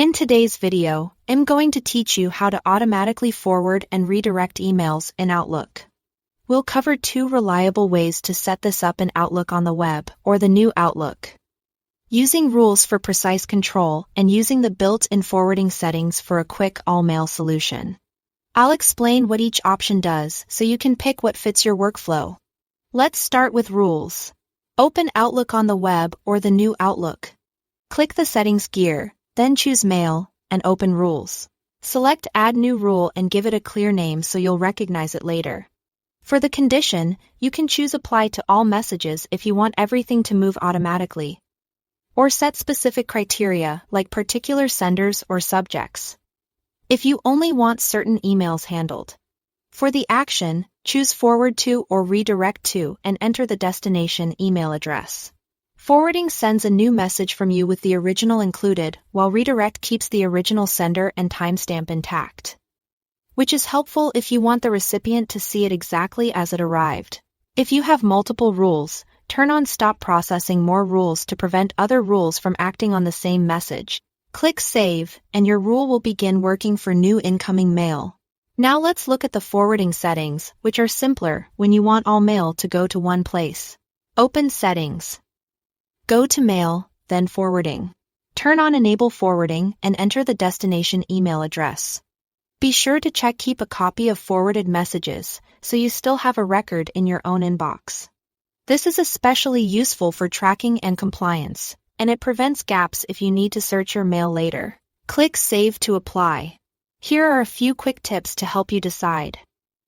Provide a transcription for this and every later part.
In today's video, I'm going to teach you how to automatically forward and redirect emails in Outlook. We'll cover 2 reliable ways to set this up in Outlook on the web or the new Outlook. Using rules for precise control and using the built-in forwarding settings for a quick all-mail solution. I'll explain what each option does so you can pick what fits your workflow. Let's start with rules. Open Outlook on the web or the new Outlook. Click the Settings gear, then choose Mail, and open Rules. Select Add New Rule and give it a clear name so you'll recognize it later. For the condition, you can choose Apply to all messages if you want everything to move automatically. Or set specific criteria like particular senders or subjects. If you only want certain emails handled. For the action, choose Forward to or Redirect to and enter the destination email address. Forwarding sends a new message from you with the original included, while redirect keeps the original sender and timestamp intact. Which is helpful if you want the recipient to see it exactly as it arrived. If you have multiple rules, turn on Stop Processing More Rules to prevent other rules from acting on the same message. Click Save, and your rule will begin working for new incoming mail. Now let's look at the forwarding settings, which are simpler when you want all mail to go to one place. Open Settings. Go to Mail, then Forwarding. Turn on Enable Forwarding and enter the destination email address. Be sure to check Keep a copy of forwarded messages, so you still have a record in your own inbox. This is especially useful for tracking and compliance, and it prevents gaps if you need to search your mail later. Click Save to apply. Here are a few quick tips to help you decide.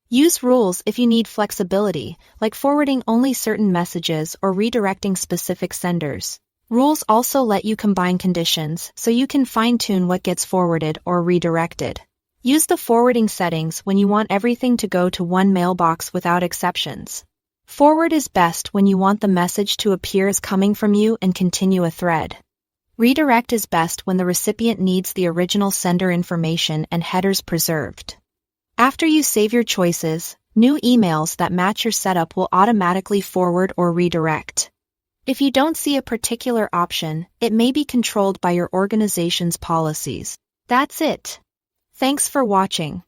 Use rules if you need flexibility, like forwarding only certain messages or redirecting specific senders. Rules also let you combine conditions so you can fine-tune what gets forwarded or redirected. Use the forwarding settings when you want everything to go to one mailbox without exceptions. Forward is best when you want the message to appear as coming from you and continue a thread. Redirect is best when the recipient needs the original sender information and headers preserved. After you save your choices, new emails that match your setup will automatically forward or redirect. If you don't see a particular option, it may be controlled by your organization's policies. That's it. Thanks for watching.